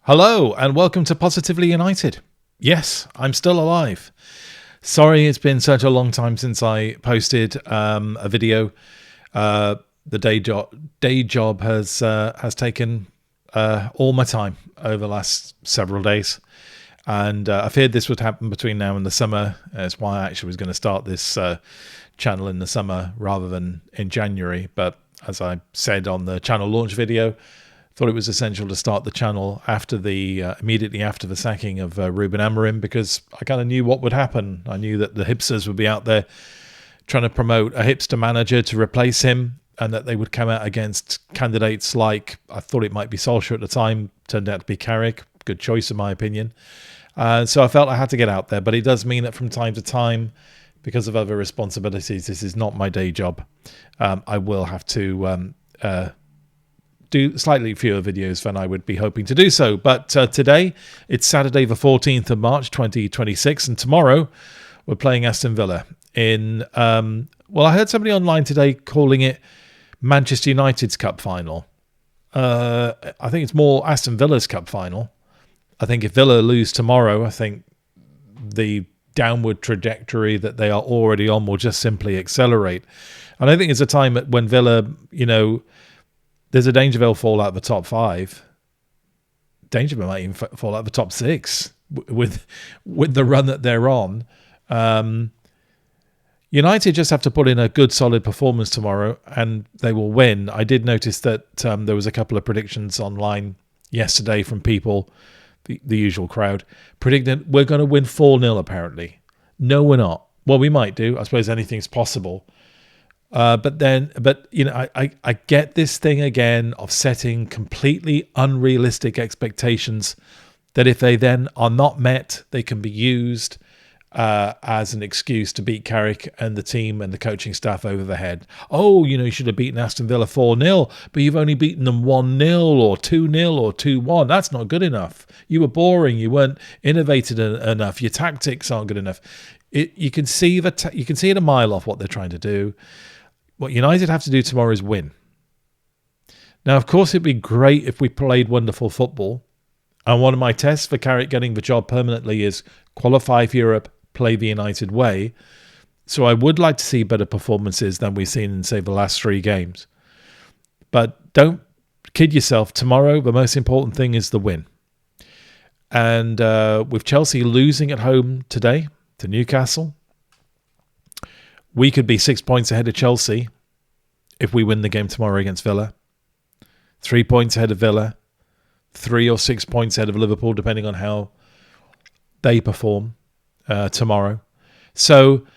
Hello and welcome to Positively United. Yes, I'm still alive. Sorry it's been such a long time since I posted a video. The day job has taken all my time over the last several days. And I feared this would happen between now and the summer. That's why I actually was going to start this channel in the summer rather than in January. But as I said on the channel launch video, thought it was essential to start the channel after immediately after the sacking of Ruben Amorim, because I kind of knew what would happen. I knew that the hipsters would be out there trying to promote a hipster manager to replace him, and that they would come out against candidates like, I thought it might be Solskjaer at the time, turned out to be Carrick. Good choice in my opinion. So I felt I had to get out there, but it does mean that from time to time, because of other responsibilities, this is not my day job. I will have to do slightly fewer videos than I would be hoping to do so. But today, it's Saturday the 14th of March 2026, and tomorrow we're playing Aston Villa in, well, I heard somebody online today calling it Manchester United's Cup final. I think it's more Aston Villa's Cup final. I think if Villa lose tomorrow, I think the downward trajectory that they are already on will just simply accelerate. And I think it's a time when Villa, there's a danger they'll fall out of the top five. Danger they might even fall out of the top six with the run that they're on. United just have to put in a good, solid performance tomorrow, and they will win. I did notice that there was a couple of predictions online yesterday from people, the usual crowd, predicting we're going to win 4-0 apparently. No, we're not. Well, we might do. I suppose anything's possible. But I get this thing again of setting completely unrealistic expectations that if they then are not met, they can be used as an excuse to beat Carrick and the team and the coaching staff over the head. Oh, you should have beaten Aston Villa 4-0, but you've only beaten them 1-0 or 2-0 or 2-1. That's not good enough. You were boring. You weren't innovative enough. Your tactics aren't good enough. You can see it a mile off what they're trying to do. What United have to do tomorrow is win. Now, of course, it'd be great if we played wonderful football. And one of my tests for Carrick getting the job permanently is qualify for Europe, play the United way. So I would like to see better performances than we've seen in, say, the last 3 games. But don't kid yourself. Tomorrow, the most important thing is the win. And with Chelsea losing at home today to Newcastle, we could be 6 points ahead of Chelsea if we win the game tomorrow against Villa. 3 points ahead of Villa. 3 or 6 points ahead of Liverpool, depending on how they perform tomorrow. So,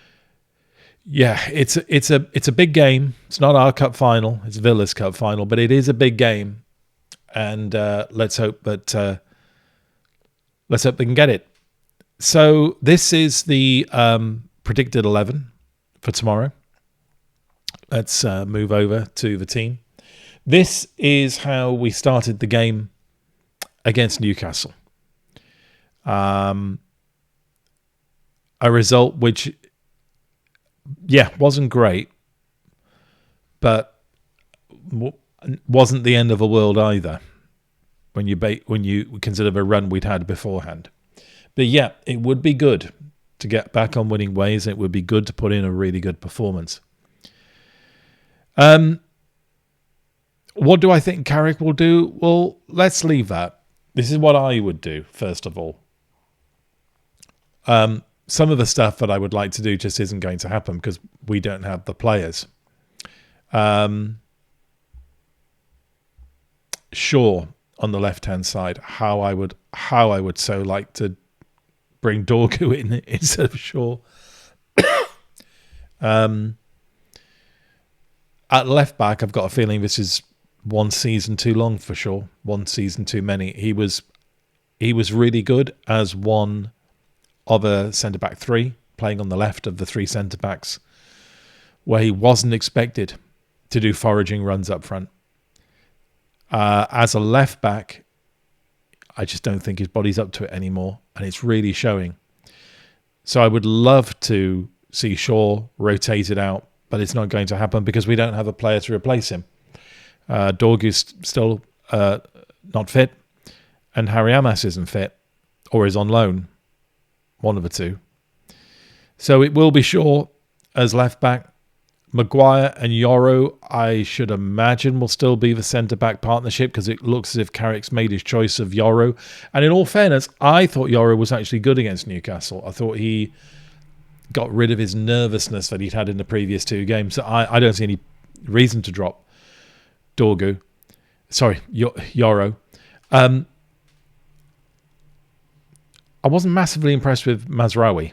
yeah, it's a big game. It's not our cup final. It's Villa's cup final, but it is a big game. And let's hope they can get it. So this is the predicted 11 for tomorrow. Let's move over to the team. This is how we started the game against Newcastle. A result which, wasn't great, but wasn't the end of the world either when you consider the run we'd had beforehand. But yeah, it would be good to get back on winning ways. It would be good to put in a really good performance. What do I think Carrick will do? Well, let's leave that. This is what I would do, first of all. Some of the stuff that I would like to do just isn't going to happen because we don't have the players. Shaw on the left-hand side, how I would so like to bring Dorgu in instead of Shaw. At left back, I've got a feeling this is one season too long for Shaw. One season too many. He was really good as one of a centre-back 3, playing on the left of the 3 centre-backs, where he wasn't expected to do foraging runs up front. As a left back, I just don't think his body's up to it anymore, and it's really showing. So I would love to see Shaw rotated out, but it's not going to happen because we don't have a player to replace him. Dorgu's still not fit, and Harry Amas isn't fit or is on loan. One of the two. So it will be Shaw as left back. Maguire and Yoro, I should imagine, will still be the centre-back partnership because it looks as if Carrick's made his choice of Yoro. And in all fairness, I thought Yoro was actually good against Newcastle. I thought he got rid of his nervousness that he'd had in the previous 2 games. So I don't see any reason to drop Yoro. I wasn't massively impressed with Mazraoui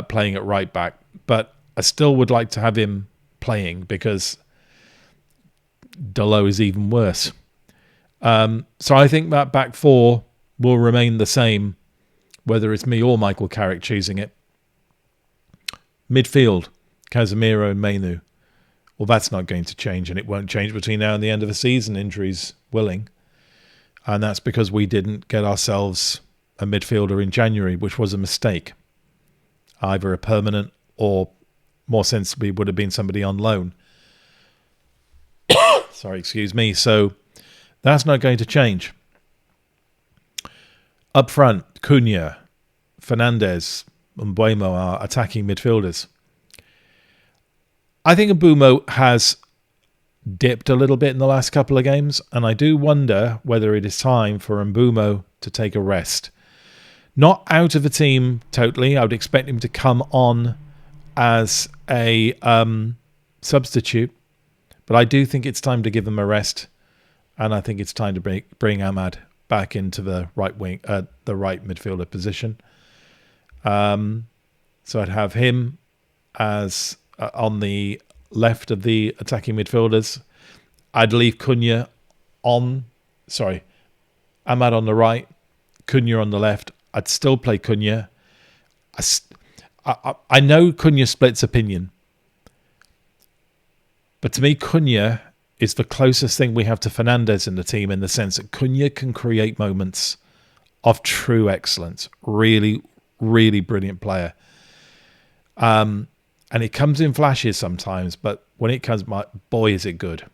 playing at right back, but I still would like to have him playing because Dalot is even worse. So I think that back 4 will remain the same, whether it's me or Michael Carrick choosing it. Midfield, Casemiro and Mainu. Well, that's not going to change, and it won't change between now and the end of the season, injuries willing. And that's because we didn't get ourselves a midfielder in January, which was a mistake. Either a permanent or, more sensibly, would have been somebody on loan. Sorry, excuse me. So that's not going to change. Up front, Cunha, Fernandes, and Mbeumo are attacking midfielders. I think Mbeumo has dipped a little bit in the last couple of games, and I do wonder whether it is time for Mbeumo to take a rest. Not out of the team totally. I would expect him to come on as a substitute, but I do think it's time to give him a rest, and I think it's time to bring Ahmad back into the right wing, the right midfielder position. So I'd have him as on the left of the attacking midfielders. I'd leave Ahmad on the right, Cunha on the left. I'd still play Cunha. I know Cunha splits opinion, but to me, Cunha is the closest thing we have to Fernandes in the team, in the sense that Cunha can create moments of true excellence. Really, really brilliant player. And it comes in flashes sometimes, but when it comes, boy, is it good.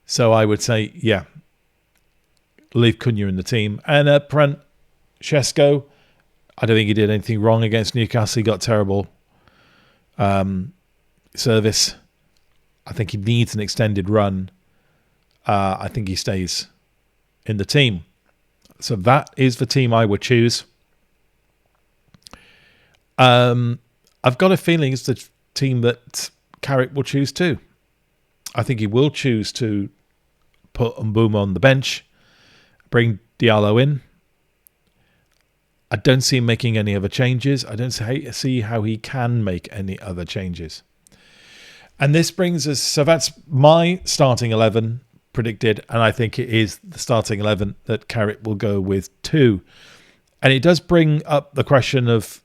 So I would say, yeah, leave Cunha in the team. And up front, Šeško, I don't think he did anything wrong against Newcastle. He got terrible service. I think he needs an extended run. I think he stays in the team. So that is the team I would choose. I've got a feeling it's the team that Carrick will choose too. I think he will choose to put Mbeumo on the bench, bring Diallo in. I don't see him making any other changes. I don't see how he can make any other changes. And this brings us, so that's my starting 11 predicted, and I think it is the starting 11 that Carrick will go with too. And it does bring up the question of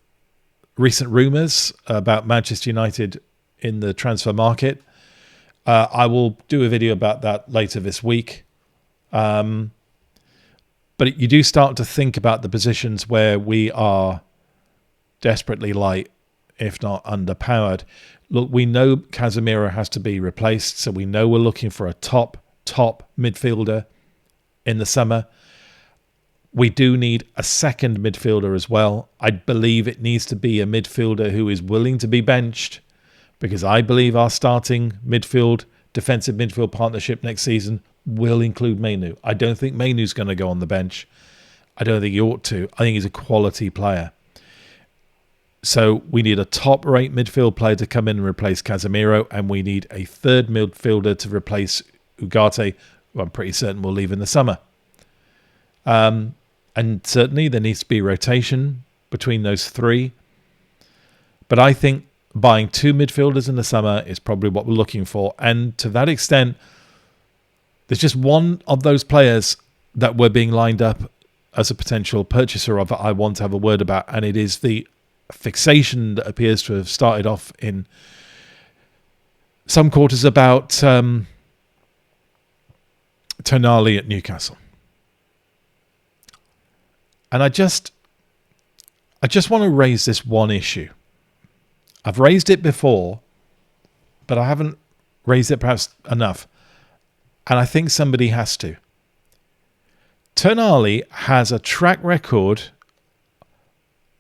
recent rumours about Manchester United in the transfer market. I will do a video about that later this week. But you do start to think about the positions where we are desperately light, if not underpowered. Look, we know Casemiro has to be replaced, so we know we're looking for a top midfielder in the summer. We do need a second midfielder as well. I believe it needs to be a midfielder who is willing to be benched, because I believe our starting defensive midfield partnership next season will include Mainu. I don't think Mainu's going to go on the bench. I don't think he ought to. I think he's a quality player. So we need a top-rate midfield player to come in and replace Casemiro, and we need a third midfielder to replace Ugarte, who I'm pretty certain will leave in the summer. And certainly there needs to be rotation between those three. But I think buying 2 midfielders in the summer is probably what we're looking for. And to that extent, there's just one of those players that we're being lined up as a potential purchaser of that I want to have a word about. And it is the fixation that appears to have started off in some quarters about Tonali at Newcastle. And I just want to raise this one issue. I've raised it before, but I haven't raised it perhaps enough. And I think somebody has to. Tonali has a track record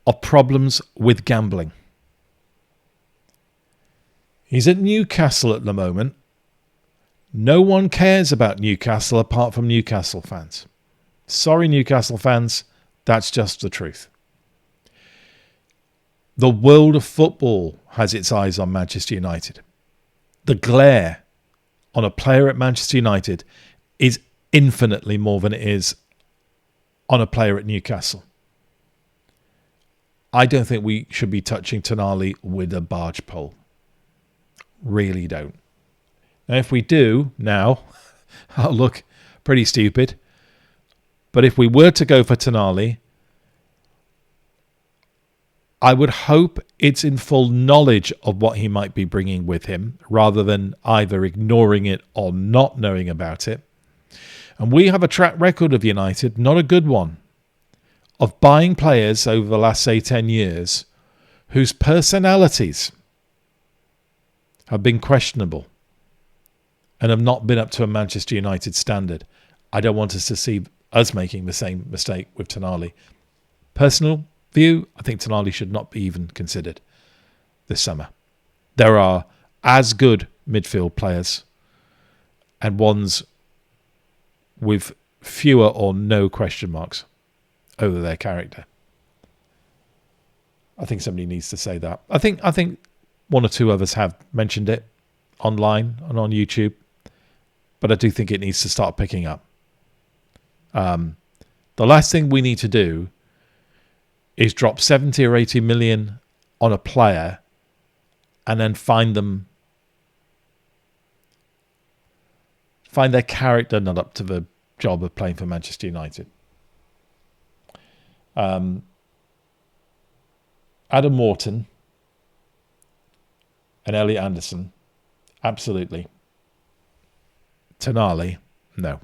of problems with gambling. He's at Newcastle at the moment. No one cares about Newcastle apart from Newcastle fans. Sorry, Newcastle fans, that's just the truth. The world of football has its eyes on Manchester United. The glare on a player at Manchester United is infinitely more than it is on a player at Newcastle. I don't think we should be touching Tonali with a barge pole. Really don't. Now, if we do now, I'll look pretty stupid. But if we were to go for Tonali, I would hope it's in full knowledge of what he might be bringing with him, rather than either ignoring it or not knowing about it. And we have a track record of United, not a good one, of buying players over the last, say, 10 years whose personalities have been questionable and have not been up to a Manchester United standard. I don't want us to see us making the same mistake with Tonali. Personal view, I think Tonali should not be even considered this summer. There are as good midfield players and ones with fewer or no question marks over their character. I think somebody needs to say that. I think one or two others have mentioned it online and on YouTube, but I do think it needs to start picking up. The last thing we need to do is drop 70 or 80 million on a player and then find their character not up to the job of playing for Manchester United. Adam Morton and Elliot Anderson, absolutely. Tonali, no.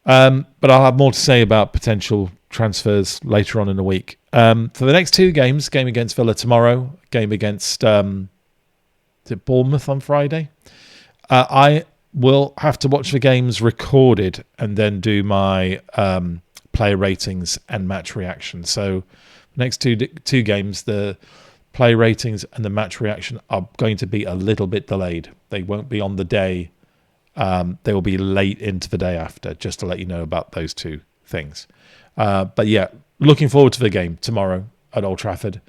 But I'll have more to say about potential transfers later on in the week. For the next two games, game against Villa tomorrow, game against is it Bournemouth on Friday, I will have to watch the games recorded and then do my player ratings and match reaction. So next two games, the player ratings and the match reaction are going to be a little bit delayed. They won't be on the day. They will be late into the day after, just to let you know about those two things. But yeah, looking forward to the game tomorrow at Old Trafford.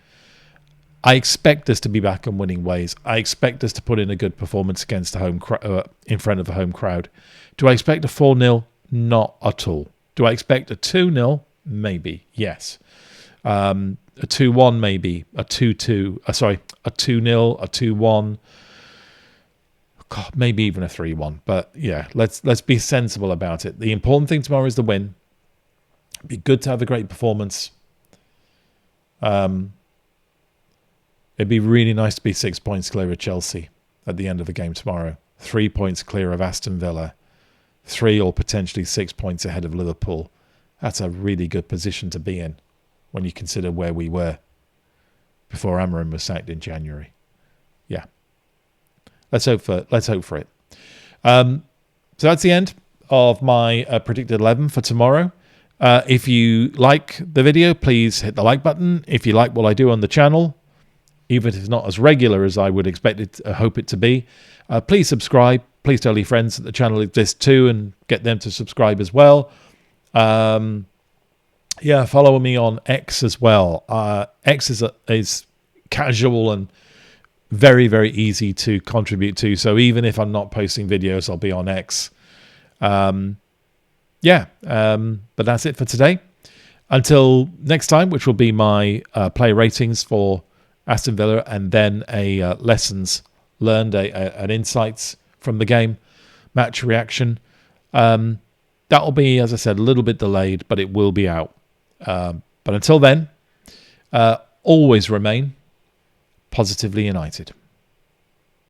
I expect us to be back in winning ways. I expect us to put in a good performance against the home in front of a home crowd. Do I expect a 4-0? Not at all. Do I expect a 2-0? Maybe, yes. A 2-1 maybe. A 2-2. A 2-0, a 2-1. God, maybe even a 3-1. But yeah, let's be sensible about it. The important thing tomorrow is the win. It'd be good to have a great performance. It'd be really nice to be 6 points clear of Chelsea at the end of the game tomorrow. 3 points clear of Aston Villa. 3 or potentially 6 points ahead of Liverpool. That's a really good position to be in when you consider where we were before Amorim was sacked in January. Yeah. Let's hope for it. So that's the end of my predicted 11 for tomorrow. If you like the video, please hit the like button. If you like what I do on the channel, even if it's not as regular as I would expect it, hope it to be, please subscribe. Please tell your friends that the channel exists too and get them to subscribe as well. Follow me on X as well. X is casual and very, very easy to contribute to. So even if I'm not posting videos, I'll be on X. But that's it for today. Until next time, which will be my player ratings for Aston Villa and then a lessons learned, an insights from the game, match reaction. That will be, as I said, a little bit delayed, but it will be out. But until then, always remain positively united.